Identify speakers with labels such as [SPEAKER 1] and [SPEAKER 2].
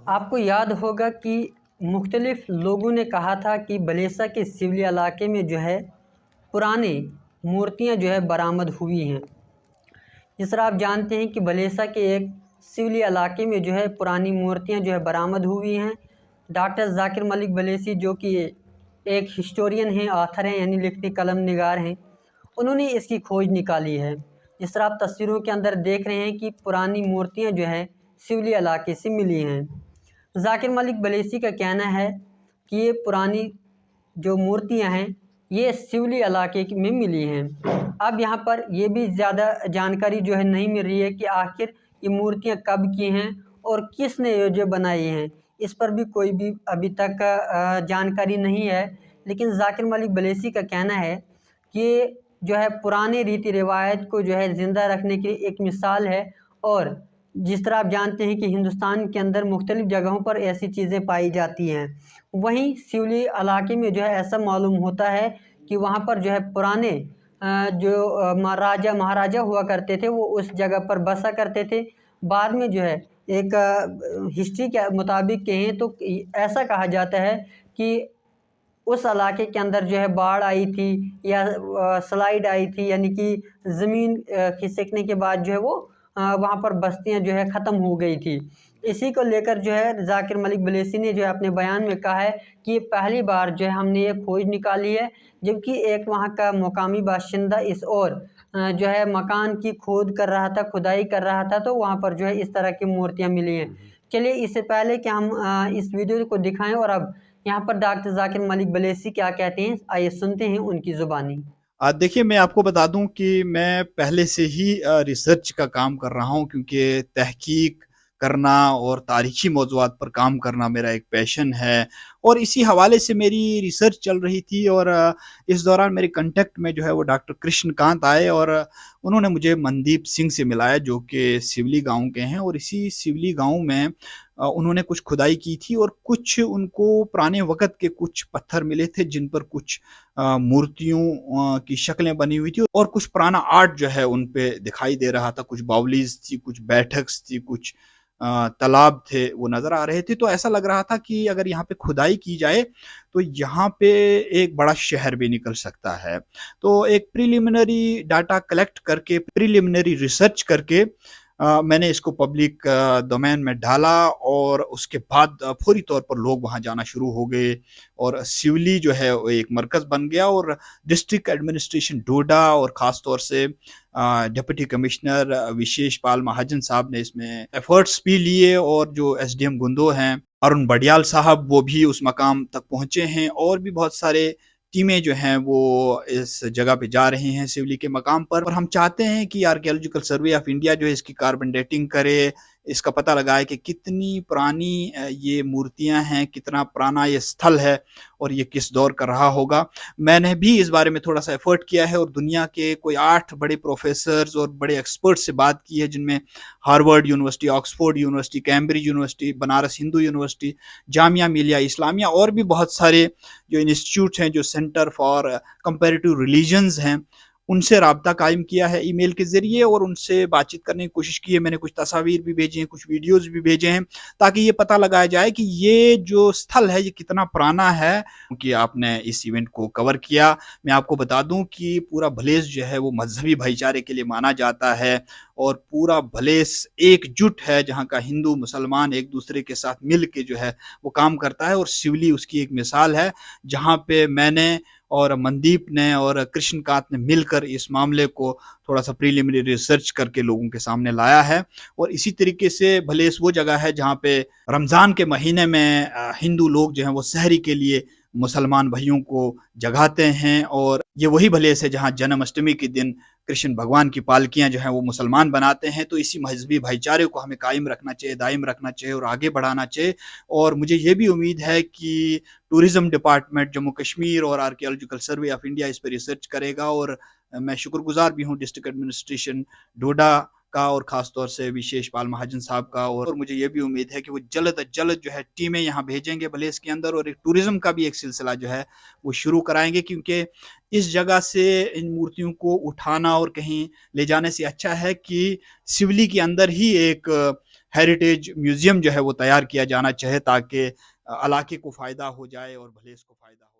[SPEAKER 1] आपको याद होगा कि मुख्तलिफ लोगों ने कहा था कि बलेसा के सिवली इलाके में जो है पुरानी मूर्तियां जो है बरामद हुई हैं। जिस तरह आप जानते हैं कि बलेसा के एक सिवली इलाके में जो है पुरानी मूर्तियां जो है बरामद हुई हैं। डॉक्टर ज़ाकिर मलिक बलेसी जो कि एक हिस्टोरियन हैं, ऑथर हैं, यानी लिखते कलम निगार हैं, उन्होंने इसकी खोज निकाली है। जिस तरह आप तस्वीरों के अंदर देख रहे हैं कि पुरानी मूर्तियां जो है सिवली इलाके से मिली हैं। ज़ाकिर मलिक बलेसी का कहना है कि ये पुरानी जो मूर्तियां हैं ये सिवली इलाके में मिली हैं। अब यहाँ पर ये भी ज़्यादा जानकारी जो है नहीं मिल रही है कि आखिर ये मूर्तियां कब की हैं और किसने ये जो बनाई हैं, इस पर भी कोई भी अभी तक जानकारी नहीं है। लेकिन ज़ाकिर मलिक बलेसी का कहना है कि जो है पुराने रीति रिवायत को जो है ज़िंदा रखने की एक मिसाल है। और जिस तरह आप जानते हैं कि हिंदुस्तान के अंदर मुख्तलिफ़ जगहों पर ऐसी चीज़ें पाई जाती हैं, वहीं सिवली इलाके में जो है ऐसा मालूम होता है कि वहाँ पर जो है पुराने जो राजा महाराजा हुआ करते थे वो उस जगह पर बसा करते थे। बाद में जो है एक हिस्ट्री के मुताबिक कहें तो ऐसा कहा जाता है कि उस इलाके के अंदर जो है बाढ़ आई थी या स्लाइड आई थी, यानी कि ज़मीन खिसकने के बाद जो है वो वहाँ पर बस्तियाँ जो है ख़त्म हो गई थी। इसी को लेकर जो है ज़ाकिर मलिक बलेसी ने जो है अपने बयान में कहा है कि ये पहली बार जो है हमने ये खोज निकाली है, जबकि एक वहाँ का मुकामी बाशिंदा इस ओर जो है मकान की खोद कर रहा था, खुदाई कर रहा था, तो वहाँ पर जो है इस तरह की मूर्तियाँ मिली हैं। चलिए इससे पहले कि हम इस वीडियो को दिखाएं और अब यहाँ पर डॉक्टर ज़ाकिर मलिक बलेसी क्या कहते हैं, आइए सुनते हैं उनकी ज़ुबानी।
[SPEAKER 2] देखिए, मैं आपको बता दूं कि मैं पहले से ही रिसर्च का काम कर रहा हूं, क्योंकि तहकीक करना और तारीखी मौज़ूआत पर काम करना मेरा एक पैशन है। और इसी हवाले से मेरी रिसर्च चल रही थी। और इस दौरान मेरे कांटेक्ट में जो है वो डॉक्टर कृष्णकांत आए और उन्होंने मुझे मनदीप सिंह से मिलाया, जो कि सिवली गांव के हैं। और इसी सिवली गांव में उन्होंने कुछ खुदाई की थी और कुछ उनको पुराने वक़्त के कुछ पत्थर मिले थे, जिन पर कुछ मूर्तियों की शक्लें बनी हुई थी और कुछ पुराना आर्ट जो है उन पे दिखाई दे रहा था। कुछ बावलीज़ थी, कुछ बैठक्स थी, कुछ तालाब थे, वो नज़र आ रहे थे। तो ऐसा लग रहा था कि अगर यहाँ पे खुदाई की जाए तो यहाँ पे एक बड़ा शहर भी निकल सकता है। तो एक प्रिलिमिनरी डाटा कलेक्ट करके, प्रिलिमिनरी रिसर्च करके मैंने इसको पब्लिक डोमेन में डाला और उसके बाद फौरी तौर पर लोग वहाँ जाना शुरू हो गए और सिवली जो है वो एक मरकज़ बन गया। और डिस्ट्रिक्ट एडमिनिस्ट्रेशन डोडा और ख़ास तौर से डिप्टी कमिश्नर विशेष पाल महाजन साहब ने इसमें एफर्ट्स भी लिए। और जो एसडीएम गुंदो हैं अरुण बडियाल साहब, वो भी उस मकाम तक पहुंचे हैं। और भी बहुत सारे टीमें जो हैं वो इस जगह पे जा रही हैं सिवली के मकाम पर। और हम चाहते हैं कि आर्कियोलॉजिकल सर्वे ऑफ इंडिया जो है इसकी कार्बन डेटिंग करे, इसका पता लगाए कि कितनी पुरानी ये मूर्तियां हैं, कितना पुराना ये स्थल है और ये किस दौर का रहा होगा। मैंने भी इस बारे में थोड़ा सा एफर्ट किया है और दुनिया के कोई 8 बड़े प्रोफेसर्स और बड़े एक्सपर्ट से बात की है, जिनमें Harvard university, Oxford university, Cambridge university, Banaras Hindu university, Jamia Millia Islamia और भी बहुत सारे जो इंस्टीट्यूट हैं, जो सेंटर फॉर कंपैरेटिव रिलीजन्स हैं, उनसे राब्ता कायम किया है ईमेल के ज़रिए और उनसे बातचीत करने की कोशिश की है। मैंने कुछ तस्वीर भी भेजी हैं, कुछ वीडियोस भी भेजे हैं, ताकि ये पता लगाया जाए कि ये जो स्थल है ये कितना पुराना है। क्योंकि आपने इस इवेंट को कवर किया, मैं आपको बता दूं कि पूरा भलेस जो है वो मजहबी भाईचारे के लिए माना जाता है और पूरा भलेस एकजुट है, जहाँ का हिंदू मुसलमान एक दूसरे के साथ मिल के जो है वो काम करता है। और सिवली उसकी एक मिसाल है, जहाँ पे मैंने और मनदीप ने और कृष्णकांत ने मिलकर इस मामले को थोड़ा सा प्रीलिमिनरी रिसर्च करके लोगों के सामने लाया है। और इसी तरीके से भलेस वो जगह है जहाँ पे रमज़ान के महीने में हिंदू लोग जो हैं वो सहरी के लिए मुसलमान भाइयों को जगाते हैं। और ये वही भलेस है जहाँ जन्माष्टमी के दिन कृष्ण भगवान की पालकियां जो हैं वो मुसलमान बनाते हैं। तो इसी मजहबी भाईचारे को हमें कायम रखना चाहिए, दायम रखना चाहिए और आगे बढ़ाना चाहिए। और मुझे ये भी उम्मीद है कि टूरिज्म डिपार्टमेंट जम्मू कश्मीर और आर्कियोलॉजिकल सर्वे ऑफ इंडिया इस पर रिसर्च करेगा। और मैं शुक्रगुजार भी हूँ डिस्ट्रिक्ट एडमिनिस्ट्रेशन डोडा का और खास तौर से विशेष पाल महाजन साहब का। और मुझे ये भी उम्मीद है कि वो जल्द अज जल्द जो है टीमें यहाँ भेजेंगे भलेस के अंदर और एक टूरिज्म का भी एक सिलसिला जो है वो शुरू कराएंगे। क्योंकि इस जगह से इन मूर्तियों को उठाना और कहीं ले जाने से अच्छा है कि सिवली के अंदर ही एक हेरिटेज म्यूज़ियम जो है वो तैयार किया जाना चाहिए, ताकि इलाके को फ़ायदा हो जाए और भलेस को फ़ायदा हो।